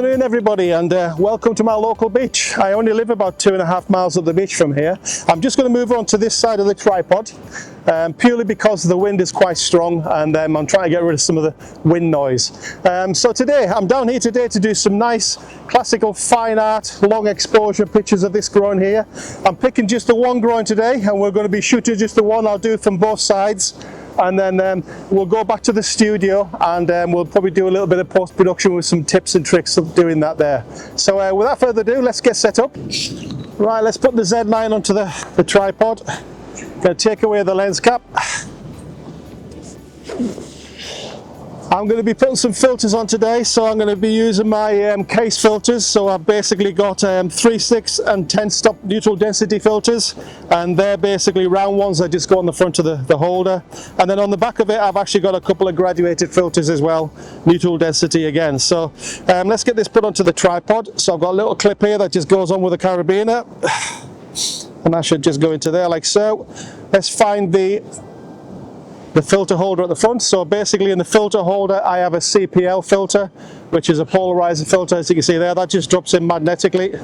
afternoon everybody, and welcome to my local beach. I only live about 2.5 miles up the beach from here. I'm just going to move on to this side of the tripod purely because the wind is quite strong, and I'm trying to get rid of some of the wind noise. So today I'm down here today to do some nice classical fine art long exposure pictures of this groin here. I'm picking just the one groin today, and we're going to be shooting just the one. I'll do it from both sides, and then we'll go back to the studio, and we'll probably do a little bit of post-production with some tips and tricks of doing that there. So without further ado, let's get set up. Right, let's put the Z9 onto the tripod. Going to take away the lens cap. I'm going to be putting some filters on today, so I'm going to be using my case filters. So I've basically got 3/6 and 10 stop neutral density filters, and they're basically round ones that just go on the front of the holder. And then on the back of it, I've actually got a couple of graduated filters as well, neutral density again. So let's get this put onto the tripod. So I've got a little clip here that just goes on with a carabiner, and that should just go into there like so. Let's find the filter holder at the front. So basically in the filter holder I have a CPL filter, which is a polarizer filter. As you can see there, that just drops in magnetically,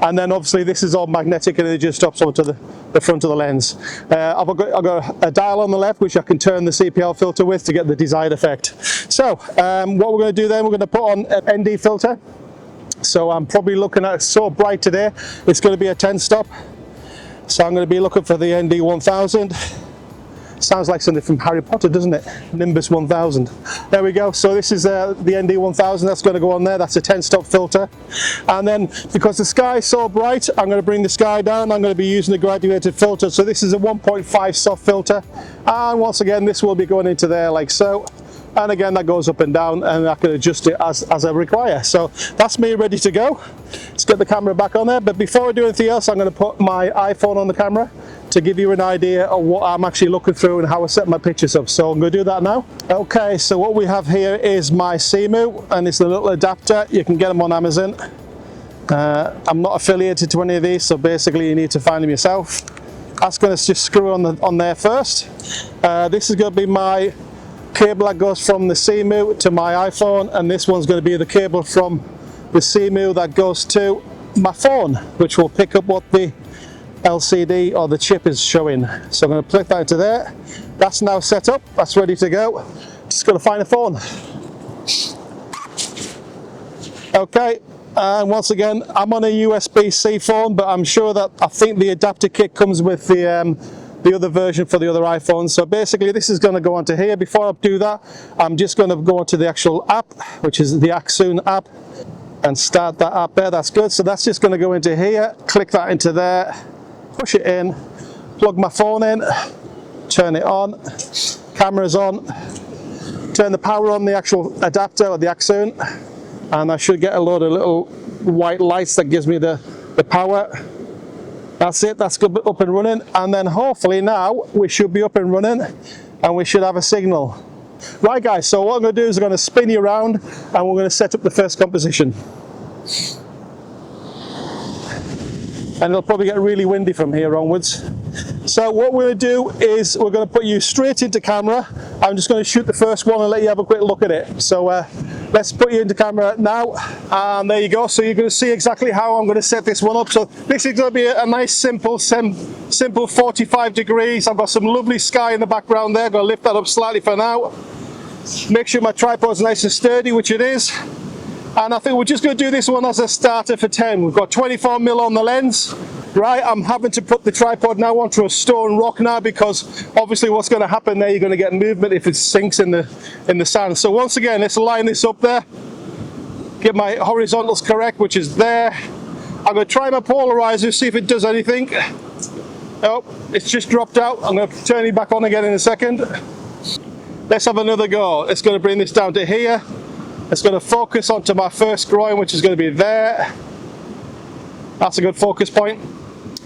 and then obviously this is all magnetic and it just drops onto the front of the lens. I've got a dial on the left which I can turn the CPL filter with to get the desired effect. So what we're going to do then, we're going to put on an ND filter. So I'm probably looking at, it's so bright today, it's going to be a 10 stop. So I'm going to be looking for the ND 1000. Sounds like something from Harry Potter, doesn't it? Nimbus 1000. There we go. So this is the ND 1000. That's going to go on there. That's a 10 stop filter. And then because the sky is so bright, I'm going to bring the sky down. I'm going to be using the graduated filter. So this is a 1.5 soft filter. And once again, this will be going into there like so. And again, that goes up and down, and I can adjust it as I require. So that's me ready to go. Let's get the camera back on there. But before I do anything else, I'm going to put my iPhone on the camera to give you an idea of what I'm actually looking through and how I set my pictures up. So I'm going to do that now. Okay, so what we have here is my CMU, and it's a little adapter. You can get them on Amazon. I'm not affiliated to any of these, so basically you need to find them yourself. That's going to just screw on there first. This is going to be my cable that goes from the CMU to my iPhone, and this one's going to be the cable from the CMU that goes to my phone, which will pick up what the LCD or the chip is showing. So I'm going to click that into there. That's now set up, that's ready to go. Just got to find a phone. Okay, and once again, I'm on a USB-C phone, but I'm sure that I think the adapter kit comes with the other version for the other iPhones. So basically this is going to go onto here. Before I do that, I'm just going to go onto the actual app, which is the Axoon app, and start that app there. That's good. So that's just going to go into here, click that into there, push it in, plug my phone in, turn it on, camera's on, turn the power on the actual adapter or the Axoon, and I should get a load of little white lights that gives me the power. That's it, that's good, up and running, and then hopefully now we should be up and running and we should have a signal. Right guys, so what I'm going to do is I'm going to spin you around and we're going to set up the first composition. And it'll probably get really windy from here onwards. So what we're going to do is we're going to put you straight into camera. I'm just going to shoot the first one and let you have a quick look at it. So let's put you into camera now, and there you go. So you're going to see exactly how I'm going to set this one up. So this is going to be a nice simple 45 degrees. I've got some lovely sky in the background there. I'm going to lift that up slightly for now. Make sure my tripod's nice and sturdy, which it is. And I think we're just going to do this one as a starter for 10. We've got 24mm on the lens. Right, I'm having to put the tripod now onto a stone rock now, because obviously what's going to happen there, you're going to get movement if it sinks in the sand. So once again, let's line this up there, get my horizontals correct, which is there. I'm going to try my polarizer, see if it does anything. Oh, it's just dropped out. I'm going to turn it back on again in a second. Let's have another go. It's going to bring this down to here. It's going to focus onto my first groin, which is going to be there. That's a good focus point.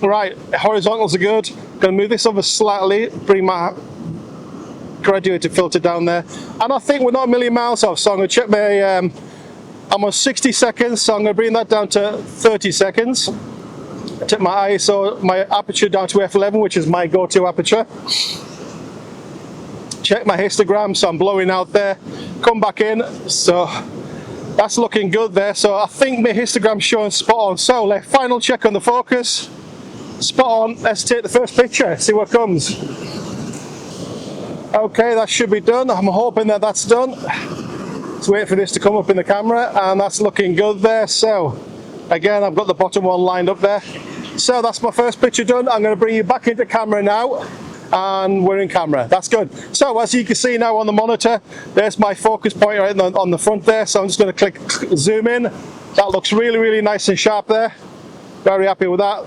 Right, horizontals are good. Going to move this over slightly, bring my graduated filter down there. And I think we're not a million miles off, so I'm going to check my, I'm on 60 seconds, so I'm going to bring that down to 30 seconds. Take my ISO, my aperture down to f11, which is my go-to aperture. Check my histogram, so I'm blowing out there. Come back in, so That's looking good there, so I think my histogram's showing spot on. So final check on the focus. Spot on. Let's take the first picture, see what comes. Okay, that should be done. I'm hoping that that's done. Let's wait for this to come up in the camera, and that's looking good there. So again, I've got the bottom one lined up there. So that's my first picture done. I'm going to bring you back into camera now, and we're in camera. That's good. So as you can see now on the monitor, there's my focus point right on the front there. So I'm just going to click zoom in. That looks really, really nice and sharp there. Very happy with that.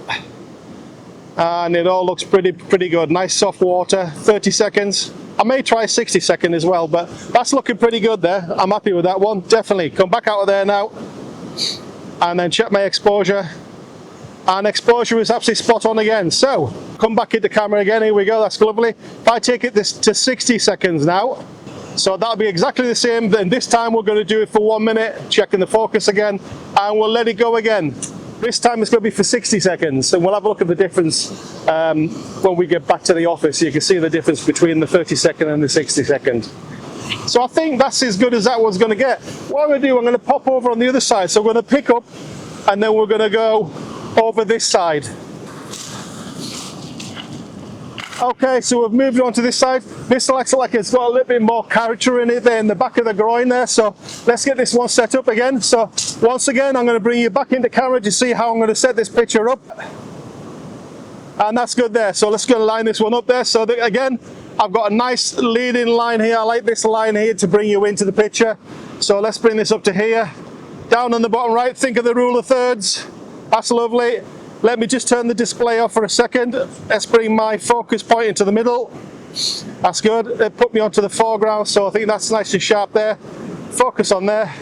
And it all looks pretty good. Nice soft water, 30 seconds. I may try 60 seconds as well, but that's looking pretty good there. I'm happy with that one, definitely. Come back out of there now, and then check my exposure. And exposure is absolutely spot on again. So come back into camera again. Here we go. That's lovely. If I take it to 60 seconds now, so that'll be exactly the same. Then this time we're going to do it for 1 minute, checking the focus again, and we'll let it go again. This time it's going to be for 60 seconds, and we'll have a look at the difference when we get back to the office. You can see the difference between the 30-second and the 60-second. So I think that's as good as that one's going to get. What I'm going to do, I'm going to pop over on the other side. So we're going to pick up, and then we're going to go over this side. Okay, so we've moved on to this side. This looks like it's got a little bit more character in it there in the back of the groin there. So let's get this one set up again. So once again, I'm going to bring you back into camera to see how I'm going to set this picture up. And that's good there. So let's go line this one up there. So again, I've got a nice leading line here. I like this line here to bring you into the picture. So let's bring this up to here. Down on the bottom right, think of the rule of thirds. That's lovely. Let me just turn the display off for a second. Let's bring my focus point into the middle. That's good. It put me onto the foreground, so I think that's nice and sharp there. Focus on there.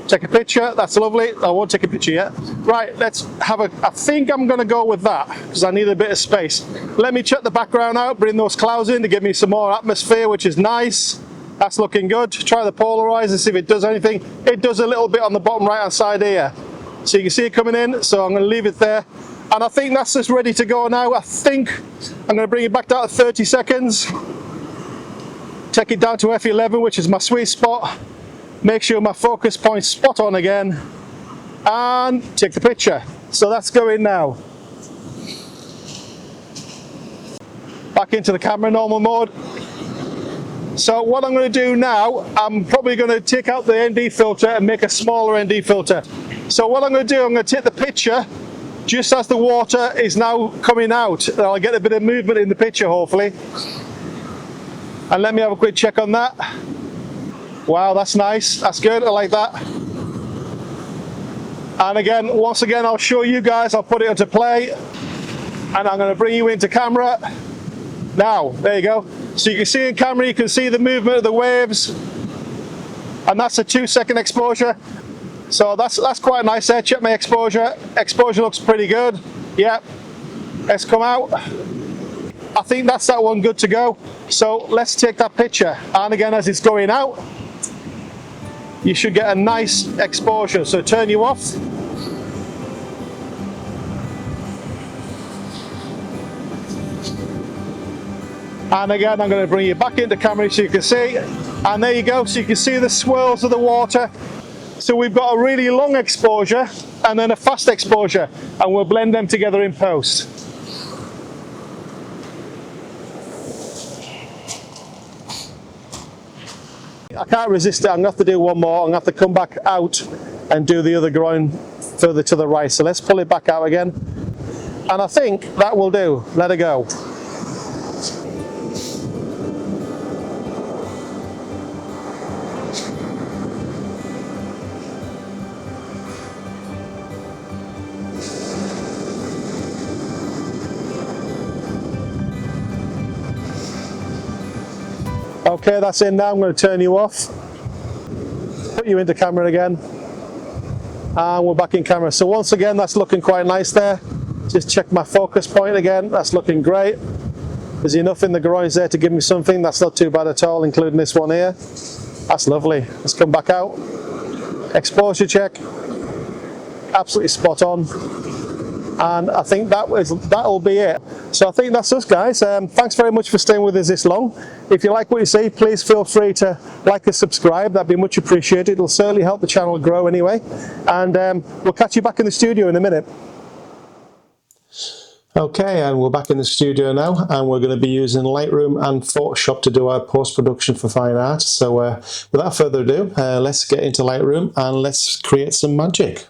Take a picture. That's lovely. I won't take a picture yet. Right, let's have a... I think I'm going to go with that because I need a bit of space. Let me check the background out, bring those clouds in to give me some more atmosphere, which is nice. That's looking good. Try the polarize and see if it does anything. It does a little bit on the bottom right hand side here. So you can see it coming in, so I'm going to leave it there. And I think that's just ready to go now. I think I'm going to bring it back down to 30 seconds. Take it down to f11, which is my sweet spot. Make sure my focus point's spot on again. And take the picture. So that's going now. Back into the camera normal mode. So what I'm going to do now, I'm probably going to take out the ND filter and make a smaller ND filter. So what I'm going to do, I'm going to take the picture just as the water is now coming out. I'll get a bit of movement in the picture, hopefully. And let me have a quick check on that. Wow, that's nice. That's good. I like that. And again, once again, I'll show you guys. I'll put it into play. And I'm going to bring you into camera. Now, there you go. So you can see in camera, you can see the movement of the waves. And that's a 2-second exposure. So that's quite nice there. Check my exposure. Exposure looks pretty good. Yeah. Let's come out. I think that's that one good to go. So let's take that picture. And again, as it's going out, you should get a nice exposure. So turn you off. And again, I'm going to bring you back into camera so you can see. And there you go. So you can see the swirls of the water. So we've got a really long exposure and then a fast exposure, and we'll blend them together in post. I can't resist it. I'm going to have to do one more. I'm going to have to come back out and do the other groin further to the right. So let's pull it back out again. And I think that will do. Let it go. Okay, that's in now. I'm going to turn you off, put you into camera again, and we're back in camera. So once again, that's looking quite nice there. Just check my focus point again. That's looking great. There's enough in the groins there to give me something. That's not too bad at all, including this one here. That's lovely. Let's come back out. Exposure check. Absolutely spot on. And I think that'll be it. So I think that's us, guys. Thanks very much for staying with us this long. If you like what you see, please feel free to like and subscribe. That'd be much appreciated. It'll certainly help the channel grow anyway. And we'll catch you back in the studio in a minute. Okay, and we're back in the studio now, and we're going to be using Lightroom and Photoshop to do our post-production for fine art. So without further ado, let's get into Lightroom and let's create some magic.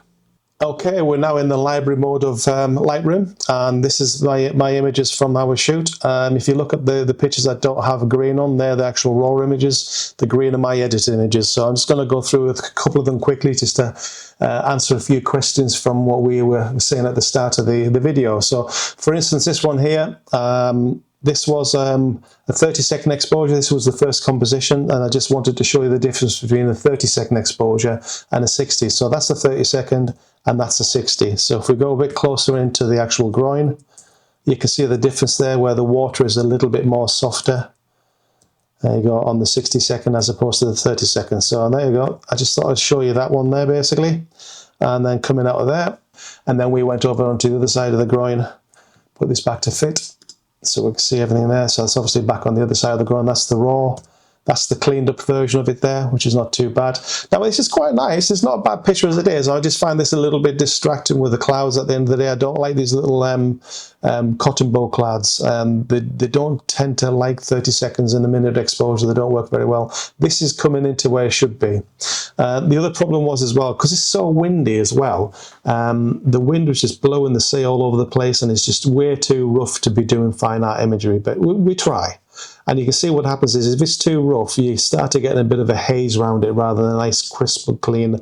Okay, we're now in the library mode of Lightroom, and this is my images from our shoot. If you look at the pictures that don't have green on, they're the actual raw images. The green are my edited images. So I'm just going to go through a couple of them quickly just to answer a few questions from what we were saying at the start of the video. So for instance, this one here, this was a 30-second exposure. This was the first composition, and I just wanted to show you the difference between a 30-second exposure and a 60. So that's a 30-second and that's a 60. So if we go a bit closer into the actual groin, you can see the difference there where the water is a little bit more softer. There you go, on the 60-second as opposed to the 30-second. So there you go. I just thought I'd show you that one there basically. And then coming out of there, and then we went over onto the other side of the groin, put this back to fit, so we can see everything there. So that's obviously back on the other side of the groin. That's the raw. That's the cleaned up version of it there, which is not too bad. Now this is quite nice. It's not a bad picture as it is. I just find this a little bit distracting with the clouds at the end of the day. I don't like these little cotton bow clouds. They don't tend to like 30 seconds and a minute exposure. They don't work very well. This is coming into where it should be. The other problem was as well, because it's so windy as well, the wind was just blowing the sea all over the place, and it's just way too rough to be doing fine art imagery, but we try. And you can see what happens is if it's too rough, you start to get a bit of a haze around it rather than a nice crisp clean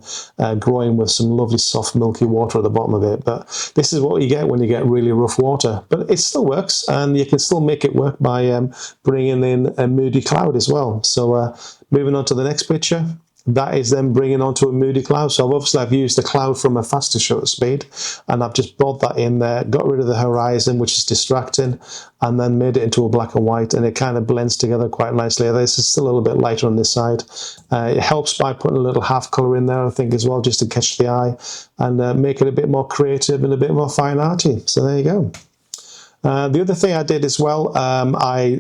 groin with some lovely soft milky water at the bottom of it. But this is what you get when you get really rough water. But it still works, and you can still make it work by bringing in a moody cloud as well. So moving on to the next picture. That is then bringing onto a moody cloud. So obviously I've used the cloud from a faster shutter speed, and I've just brought that in there, got rid of the horizon, which is distracting, and then made it into a black and white, and it kind of blends together quite nicely. This is still a little bit lighter on this side. It helps by putting a little half color in there, I think, as well, just to catch the eye and make it a bit more creative and a bit more fine arty. So there you go. The other thing I did as well, I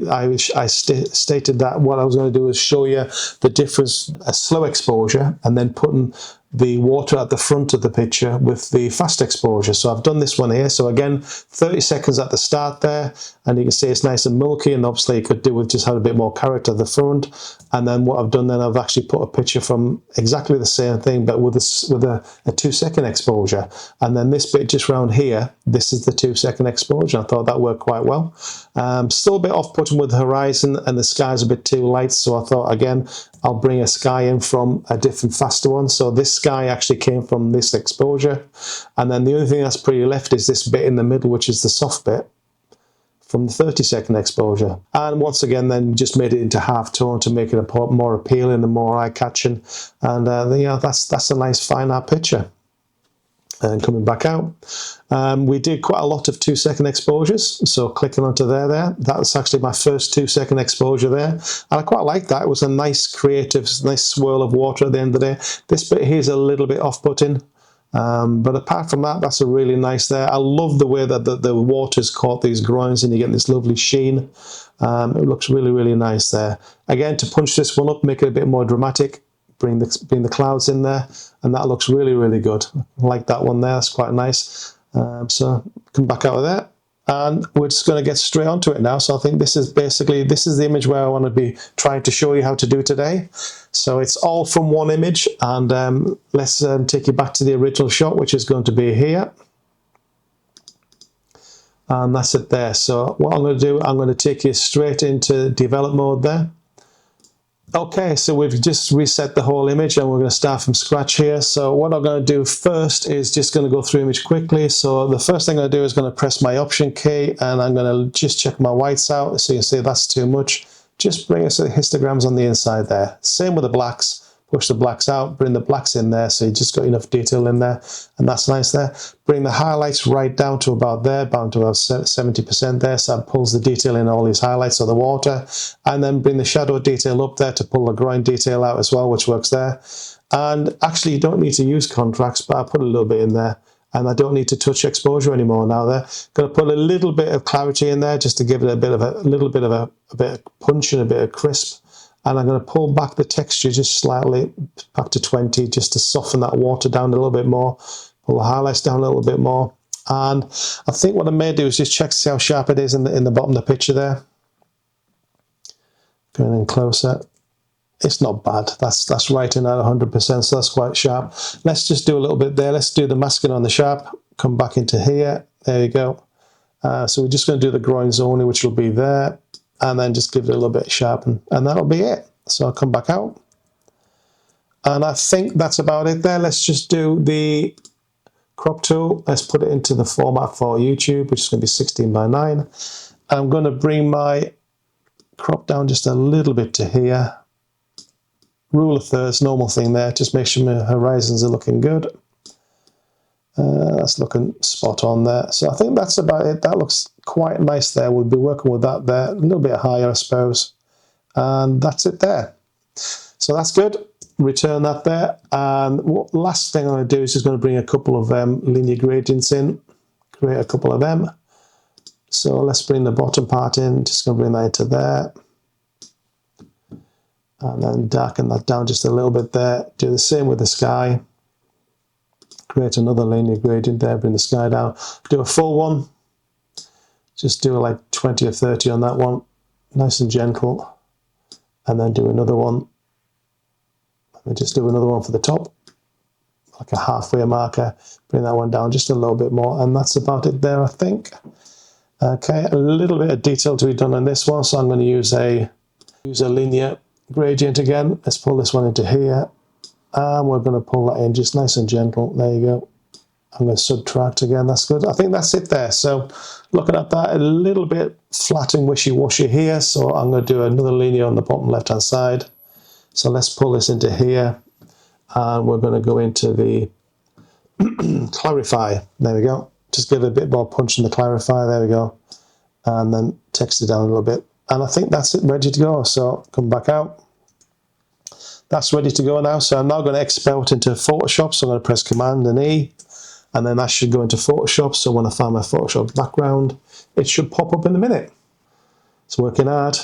stated that what I was going to do was show you the difference, a slow exposure, and then putting the water at the front of the picture with the fast exposure. So I've done this one here. So again, 30 seconds at the start there, and you can see it's nice and milky, and obviously you could do with just have a bit more character at the front. And then what I've done then, I've actually put a picture from exactly the same thing, but with a 2-second exposure. And then this bit just around here, this is the 2-second exposure. I thought that worked quite well. Still a bit off-putting with the horizon, and the sky's a bit too light. So I thought, again, I'll bring a sky in from a different faster one. So this sky actually came from this exposure. And then the only thing that's pretty left is this bit in the middle, which is the soft bit from the 30-second exposure. And once again, then just made it into half tone to make it more appealing and more eye-catching. And yeah, that's a nice fine art picture. And coming back out, we did quite a lot of 2-second exposures. So clicking onto there, that's actually my first 2-second exposure there, and I quite like that. It was a nice creative, nice swirl of water at the end of the day. This bit here is a little bit off-putting, but apart from that, that's a really nice there. I love the way that the water's caught these groins, and you get this lovely sheen. It looks really, really nice there. Again, to punch this one up, make it a bit more dramatic, bring the clouds in there, and that looks really, really good. I like that one there. That's quite nice. So come back out of there, and we're just going to get straight onto it now. So I think this is the image where I want to be trying to show you how to do today. So it's all from one image, and let's take you back to the original shot, which is going to be here. And that's it there. So what I'm going to do, I'm going to take you straight into develop mode there. Okay, so we've just reset the whole image, and we're going to start from scratch here. So what I'm going to do first is just going to go through image quickly. So the first thing I'm going to do is going to press my option key, and I'm going to just check my whites out. So you can see that's too much. Just bring us the histograms on the inside there. Same with the blacks. Push the blacks out, bring the blacks in there, so you just got enough detail in there, and that's nice there. Bring the highlights right down to about there, down to about 70% there, so that pulls the detail in all these highlights of the water. And then bring the shadow detail up there to pull the groin detail out as well, which works there. And actually you don't need to use contrast, but I put a little bit in there. and I don't need to touch exposure anymore now. There, going to put a little bit of clarity in there just to give it a bit of a bit of punch and a bit of crisp. And I'm going to pull back the texture just slightly back to 20 just to soften that water down a little bit more. Pull the highlights down a little bit more. And I think what I may do is just check to see how sharp it is in the bottom of the picture there. Going in closer. It's not bad. That's right in at 100%, so that's quite sharp. Let's just do a little bit there. Let's do the masking on the sharp. Come back into here. There you go. So we're just going to do the groins only, which will be there. And then just give it a little bit sharp, and that'll be it. So I'll come back out. And I think that's about it there. Let's just do the crop tool. Let's put it into the format for YouTube, which is going to be 16:9. I'm going to bring my crop down just a little bit to here. Rule of thirds, normal thing there. Just make sure my horizons are looking good. That's looking spot on there. So I think that's about it. That looks quite nice there. We'll be working with that there. A little bit higher, I suppose. And that's it there. So that's good. Return that there. And what last thing I'm going to do is just going to bring a couple of linear gradients in. Create a couple of them. So let's bring the bottom part in. Just going to bring that into there. And then darken that down just a little bit there. Do the same with the sky. Create another linear gradient there, bring the sky down. Do a full one. Just do like 20 or 30 on that one. Nice and gentle. And then do another one. And just do another one for the top. Like a halfway marker. Bring that one down just a little bit more. And that's about it there, I think. Okay, a little bit of detail to be done on this one. So I'm going to use a linear gradient again. Let's pull this one into here. And we're going to pull that in just nice and gentle. There you go. I'm going to subtract again. That's good. I think that's it there. So looking at that, a little bit flat and wishy-washy here. So I'm going to do another linear on the bottom left-hand side. So let's pull this into here. And we're going to go into the clarify. There we go. Just give it a bit more punch in the clarify. There we go. And then text it down a little bit. And I think that's it, ready to go. So come back out. That's ready to go now. So I'm now going to export into Photoshop. So I'm going to press Command and E. And then that should go into Photoshop. So when I find my Photoshop background, it should pop up in a minute. It's working hard.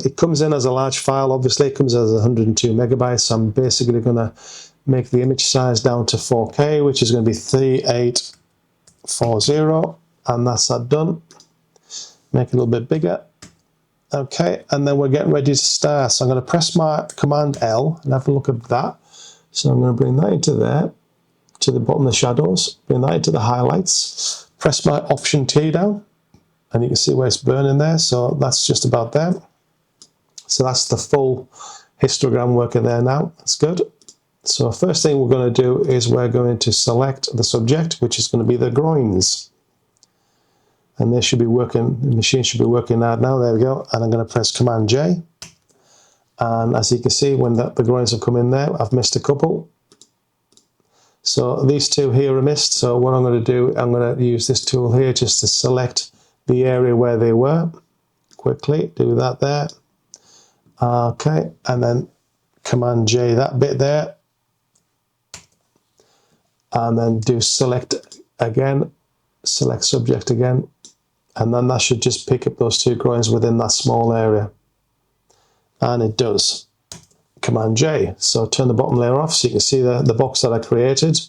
It comes in as a large file. Obviously, it comes as 102 megabytes. So I'm basically going to make the image size down to 4K, which is going to be 3840. And that's that done. Make it a little bit bigger. Okay, and then we're getting ready to start. So I'm going to press my Command L and have a look at that. So I'm going to bring that into there, to the bottom of the shadows, bring that into the highlights, press my Option T down, and you can see where it's burning there. So that's just about there. So that's the full histogram working there now. That's good. So first thing we're going to do is we're going to select the subject, which is going to be the groins. And they should be working, the machine should be working hard now. There we go. And I'm going to press Command J. And as you can see, when the groins have come in there, I've missed a couple. So these two here are missed. So what I'm going to do, I'm going to use this tool here just to select the area where they were. Quickly, do that there. Okay, and then Command J that bit there. And then do select again, select subject again. And then that should just pick up those two groins within that small area. And it does. Command J. So turn the bottom layer off so you can see the box that I created.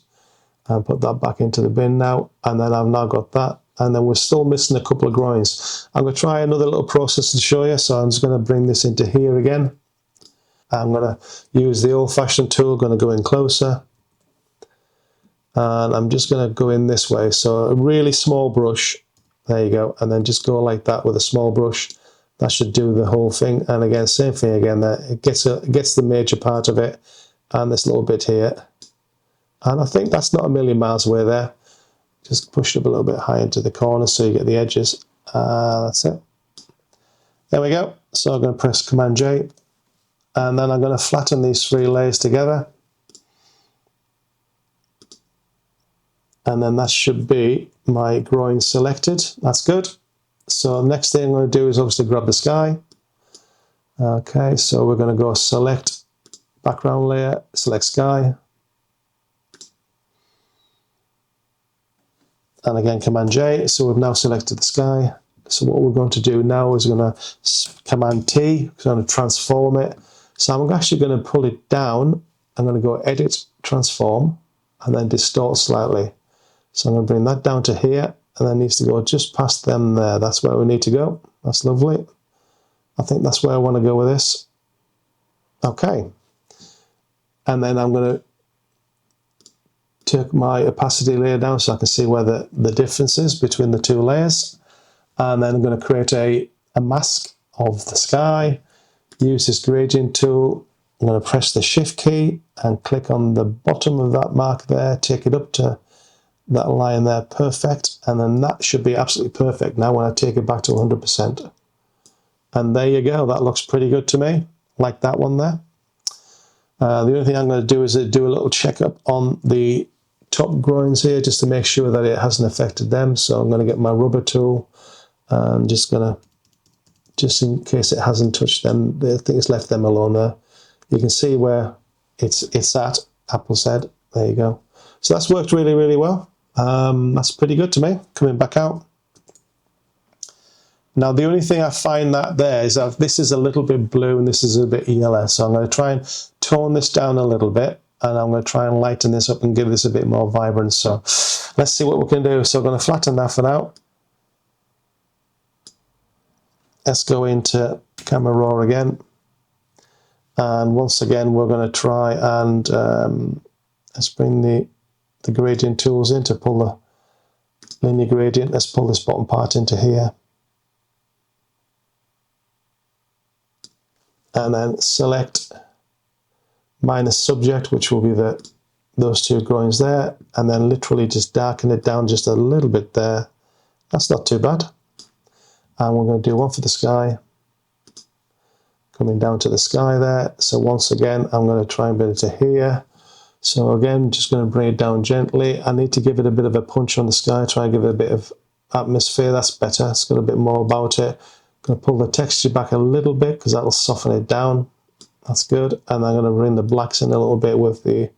And put that back into the bin now. And then I've now got that. And then we're still missing a couple of groins. I'm going to try another little process to show you. So I'm just going to bring this into here again. I'm going to use the old-fashioned tool. Going to go in closer. And I'm just going to go in this way. So a really small brush. There you go. And then just go like that with a small brush. That should do the whole thing. And again, same thing again there. It gets the major part of it. And this little bit here. And I think that's not a million miles away there. Just push it up a little bit high into the corner so you get the edges. That's it. There we go. So I'm going to press Command J. And then I'm going to flatten these three layers together. And then that should be my groin selected. That's good. So next thing I'm going to do is obviously grab the sky. Okay, so we're going to go select background layer, select sky. and again Command J. So we've now selected the sky. So what we're going to do now is we're going to Command T, we're going to transform it. So I'm actually going to pull it down. I'm going to go Edit, Transform, and then Distort slightly. So I'm going to bring that down to here, and then it needs to go just past them there. That's where we need to go. That's lovely. I think that's where I want to go with this. Okay. And then I'm going to take my opacity layer down so I can see where the difference is between the two layers. And then I'm going to create a mask of the sky. Use this gradient tool. I'm going to press the Shift key and click on the bottom of that mark there. Take it up to that line there. Perfect. And then that should be absolutely perfect now when I take it back to 100%. And there you go. That looks pretty good to me. Like that one there. The only thing I'm going to do is do a little checkup on the top groins here just to make sure that it hasn't affected them. So I'm going to get my rubber tool. I'm just going to, just in case it hasn't touched them, I think it's left them alone there. You can see where it's at, Apple said. There you go. So that's worked really, really well. That's pretty good to me. Coming back out. Now the only thing I find that there is that this is a little bit blue and this is a bit yellow. So I'm going to try and tone this down a little bit, and I'm going to try and lighten this up and give this a bit more vibrance. So let's see what we can do. So I'm going to flatten that for now. Let's go into Camera Raw again. And once again, we're going to try and let's bring the gradient tools in to pull the linear gradient. Let's pull this bottom part into here. And then select minus subject, which will be those two groins there. And then literally just darken it down just a little bit there. That's not too bad. And we're going to do one for the sky. Coming down to the sky there. So once again, I'm going to try and bring it to here. So again, just going to bring it down gently. I need to give it a bit of a punch on the sky, try and give it a bit of atmosphere. That's better. It's got a bit more about it. I'm going to pull the texture back a little bit because that will soften it down. That's good. And I'm going to bring the blacks in a little bit with the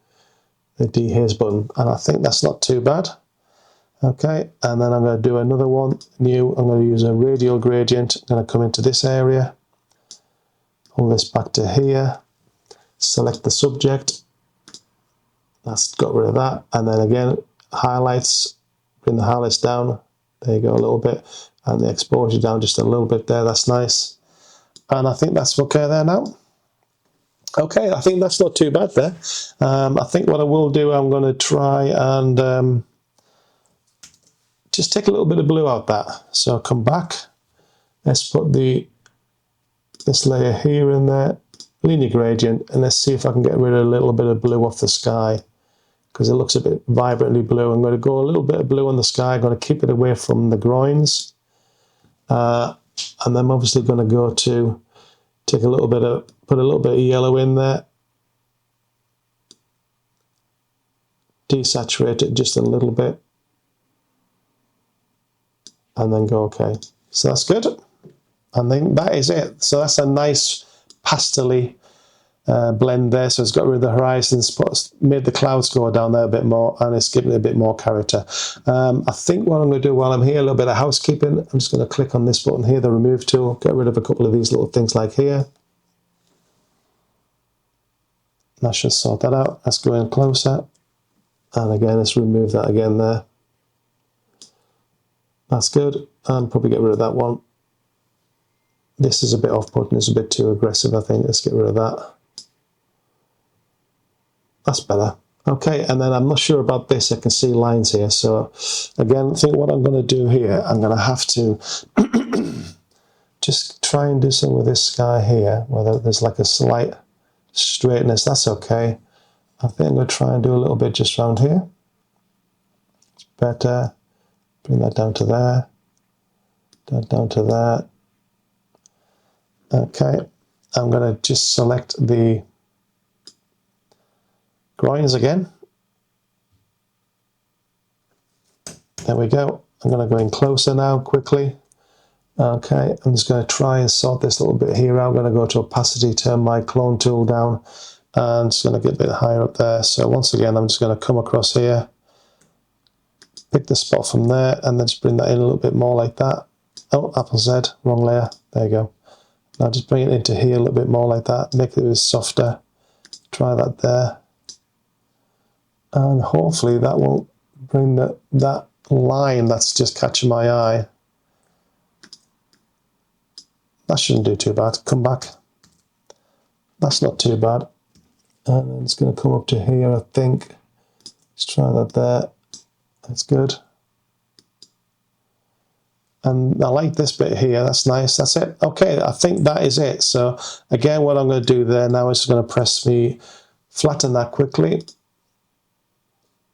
dehaze button. And I think that's not too bad. Okay, and then I'm going to do another one, new. I'm going to use a radial gradient. I'm going to come into this area. Pull this back to here, select the subject, that's got rid of that, and then again, highlights, bring the highlights down, there you go a little bit, and the exposure down just a little bit there, that's nice. And I think that's okay there now. Okay, I think that's not too bad there. I think what I will do, I'm going to try and just take a little bit of blue out that. So I'll come back, let's put this layer here in there, linear gradient, and let's see if I can get rid of a little bit of blue off the sky because it looks a bit vibrantly blue. I'm going to go a little bit of blue on the sky. I'm going to keep it away from the groins, and then I'm obviously going to go to take a little bit of, put a little bit of yellow in there, desaturate it just a little bit, and then go okay. So that's good. And then that is it. So that's a nice pastel-y blend there. So it's got rid of the horizons, made the clouds go down there a bit more, and it's given it a bit more character. I think what I'm going to do while I'm here, a little bit of housekeeping. I'm just going to click on this button here, the remove tool, get rid of a couple of these little things like here. That should sort that out. Let's go in closer. And again, let's remove that again there. That's good. And probably get rid of that one. This is a bit off-putting, it's a bit too aggressive, I think. Let's get rid of that. That's better. Okay, and then I'm not sure about this. I can see lines here. So again, I think what I'm going to do here, I'm going to have to just try and do something with this sky here, whether there's like a slight straightness. That's okay. I think I'm going to try and do a little bit just around here. It's better. Bring that down to there. Down to there. Okay, I'm going to just select the groins again. There we go. I'm going to go in closer now quickly. Okay, I'm just going to try and sort this little bit here out. I'm going to go to opacity, turn my clone tool down, and it's going to get a bit higher up there. So once again, I'm just going to come across here, pick the spot from there and then just bring that in a little bit more like that. Oh, Apple Z, wrong layer. There you go. Now just bring it into here a little bit more like that. Make it a bit softer. Try that there. And hopefully that will bring that line that's just catching my eye. That shouldn't do too bad. Come back. That's not too bad. And then it's going to come up to here, I think. Let's try that there. That's good. And I like this bit here. That's nice. That's it. Okay, I think that is it. So again, what I'm going to do there now is going to flatten that quickly.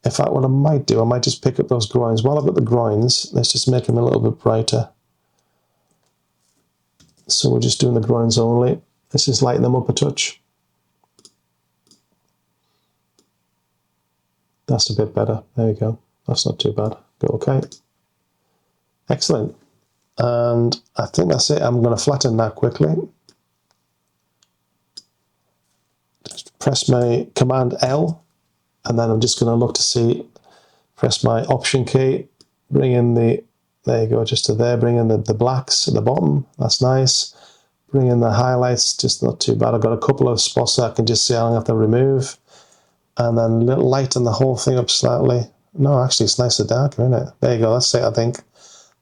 In fact, what I might do, I might just pick up those groins. While I've got the groins, let's just make them a little bit brighter. So we're just doing the groins only. Let's just lighten them up a touch. That's a bit better. There we go. That's not too bad. Go okay. Excellent. And I think that's it. I'm going to flatten that quickly. Just press my Command L, and then I'm just going to look to see, press my Option key, bring in the, there you go, just to there, bring in the blacks at the bottom. That's nice. Bring in the highlights, just not too bad. I've got a couple of spots that I can just see I'm going to have to remove. And then lighten the whole thing up slightly. No, actually it's nice and dark, isn't it? There you go, that's it, I think.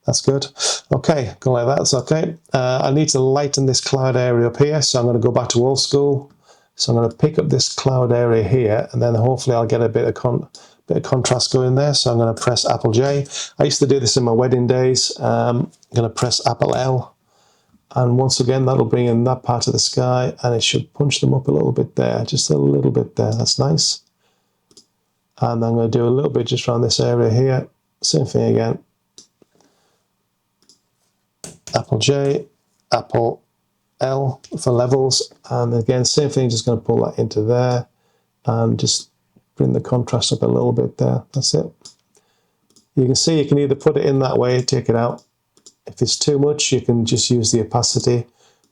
That's good. Okay, go like that, that's okay. I need to lighten this cloud area up here, so I'm going to go back to old school. So I'm going to pick up this cloud area here, and then hopefully I'll get a bit of contrast going there. So I'm going to press Apple J. I used to do this in my wedding days. I'm going to press Apple L. And once again, that'll bring in that part of the sky, and it should punch them up a little bit there, just a little bit there. That's nice. And I'm going to do a little bit just around this area here. Same thing again. Apple J, Apple L for levels. And again, same thing, just going to pull that into there and just bring the contrast up a little bit there. That's it. You can see you can either put it in that way, take it out. If it's too much, you can just use the opacity,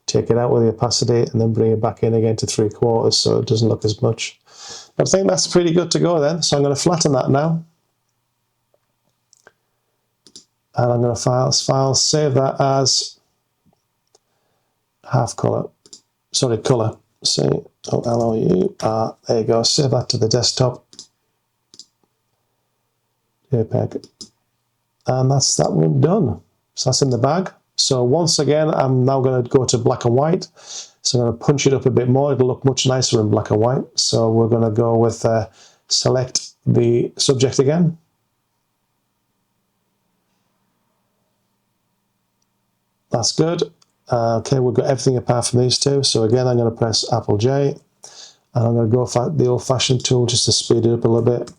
take it out with the opacity, and then bring it back in again to 3/4 so it doesn't look as much. But I think that's pretty good to go then. So I'm going to flatten that now. And I'm going to file, save that as half color. Sorry, color. See, OLOU. There you go. Save that to the desktop. JPEG. And that's that one done. So that's in the bag. So once again, I'm now going to go to black and white. So I'm going to punch it up a bit more. It'll look much nicer in black and white. So we're going to go with select the subject again. That's good. Okay, we've got everything apart from these two. So again, I'm going to press Apple J. And I'm going to go for the old-fashioned tool just to speed it up a little bit.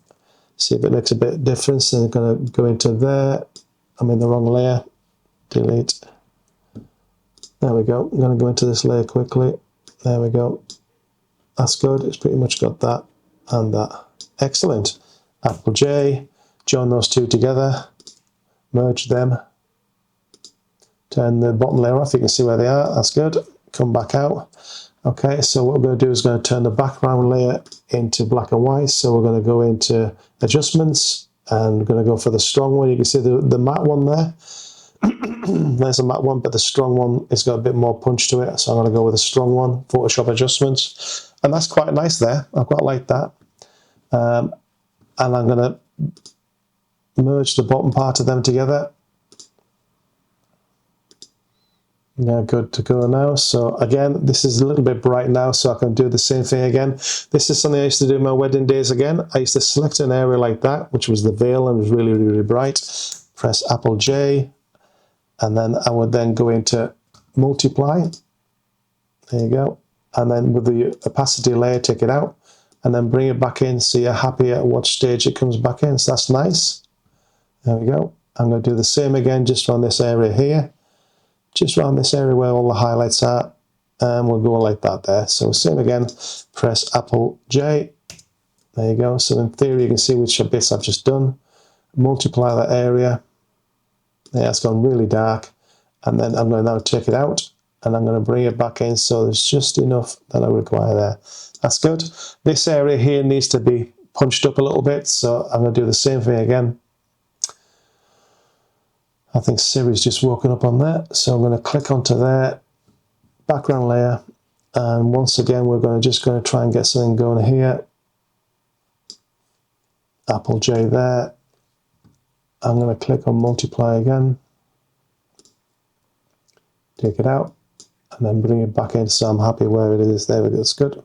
See if it makes a bit of difference. And I'm going to go into there. I'm in the wrong layer. Delete. There we go. I'm going to go into this layer quickly. There we go. That's good. It's pretty much got that and that. Excellent. Apple J. Join those two together. Merge them. Turn the bottom layer off. You can see where they are. That's good. Come back out. Okay, so what we're going to do is going to turn the background layer into black and white. So we're going to go into adjustments and we're going to go for the strong one. You can see the matte one there. There's a matte one, but the strong one has got a bit more punch to it. So I'm going to go with a strong one, Photoshop adjustments. And that's quite nice there. I quite like that. And I'm going to merge the bottom part of them together. Yeah, good to go now. So again, this is a little bit bright now, so I can do the same thing again. This is something I used to do in my wedding days again. I used to select an area like that, which was the veil and was really, really bright. Press Apple J, and then I would then go into multiply. There you go. And then with the opacity layer, take it out, and then bring it back in so you're happy at what stage it comes back in. So that's nice. There we go. I'm going to do the same again just on this area here. Just around this area where all the highlights are, and we'll go like that there. So same again, press Apple J, there you go. So in theory you can see which bits I've just done. Multiply that area, yeah, it's gone really dark, and then I'm going to now take it out, and I'm going to bring it back in so there's just enough that I require there. That's good. This area here needs to be punched up a little bit, so I'm going to do the same thing again. I think Siri's just woken up on there, so I'm going to click onto there, background layer, and once again we're just going to try and get something going here. Apple J there. I'm going to click on multiply again, take it out, and then bring it back in, so I'm happy where it is. There we go, that's good.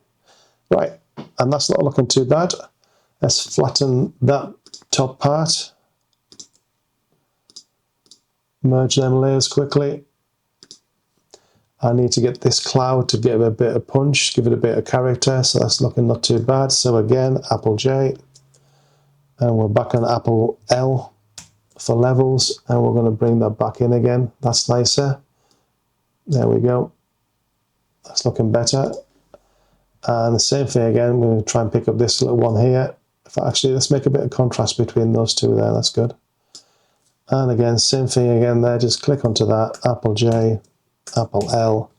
Right, and that's not looking too bad. Let's flatten that top part. Merge them layers quickly. I need to get this cloud to give it a bit of punch, give it a bit of character, so that's looking not too bad. So again, Apple J, and we're back on Apple L for levels, and we're going to bring that back in again. That's nicer. There we go. That's looking better. And the same thing again, we're going to try and pick up this little one here. Actually, let's make a bit of contrast between those two there, that's good. And again, same thing again there, just click onto that, Apple J, Apple L,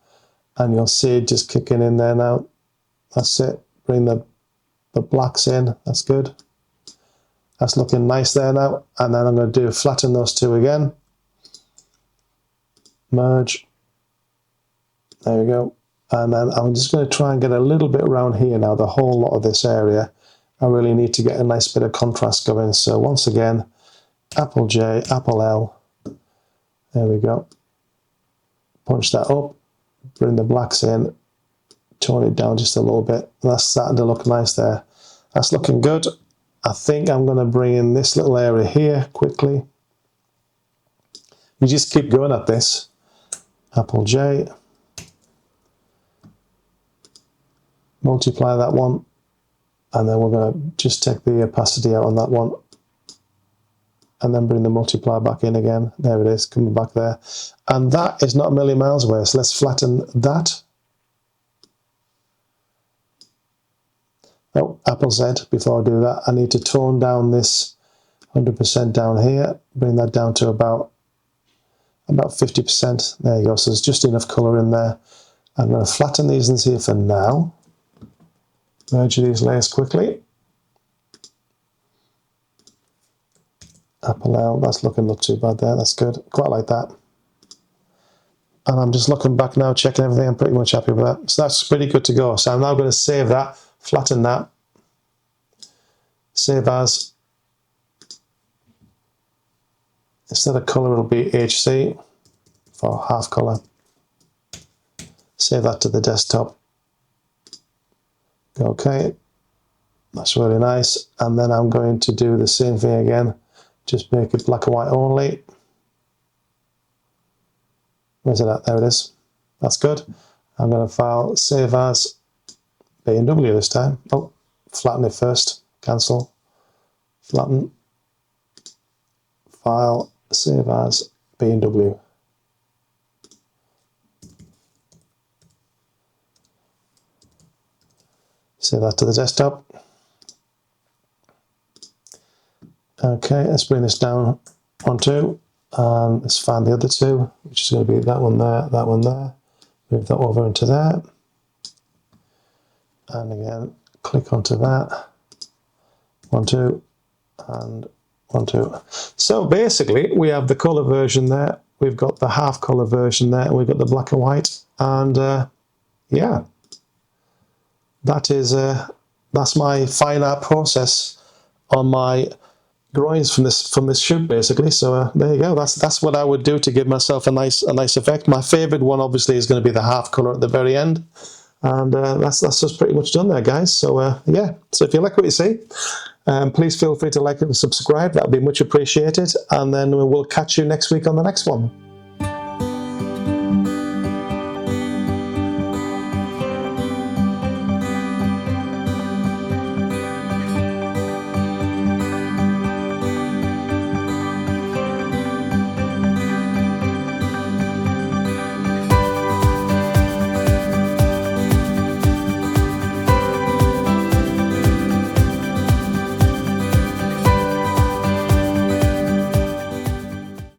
and you'll see it just kicking in there now. That's it. Bring the blacks in, that's good. That's looking nice there now. And then I'm going to flatten those two again. Merge. There we go. And then I'm just going to try and get a little bit around here now, the whole lot of this area. I really need to get a nice bit of contrast going. So once again, Apple J, Apple L. There we go. Punch that up, bring the blacks in, tone it down just a little bit. That's starting to look nice there. That's looking good. I think I'm going to bring in this little area here quickly. You just keep going at this. Apple J. Multiply that one. And then we're going to just take the opacity out on that one. And then bring the multiply back in again. There it is, coming back there. And that is not a million miles away, so let's flatten that. Oh, Apple Z, before I do that, I need to tone down this 100% down here, bring that down to about 50%. There you go, so there's just enough colour in there. I'm going to flatten these in here for now. Merge these layers quickly. Apple L, that's looking not too bad there, that's good, quite like that. And I'm just looking back now, checking everything, I'm pretty much happy with that. So that's pretty good to go. So I'm now going to save that, flatten that, save as. Instead of colour it'll be HC for half colour. Save that to the desktop. Okay, that's really nice. And then I'm going to do the same thing again. Just make it black and white only. Where's it at? There it is. That's good. I'm going to file, save as, B&W this time. Oh, flatten it first. Cancel. Flatten. File, save as, B&W. Save that to the desktop. Okay, let's bring this down on two, and let's find the other two, which is going to be that one there. Move that over into there, and again, click onto that. 1, 2, and 1, 2. So basically, we have the color version there. We've got the half color version there, and we've got the black and white, and yeah, that's my fine art process on my drawings from this shoot basically. So there you go. That's what I would do to give myself a nice effect. My favorite one obviously is going to be the half color at the very end, and that's just pretty much done there, guys. So yeah, so if you like what you see, please feel free to like and subscribe. That would be much appreciated, and then we'll catch you next week on the next one.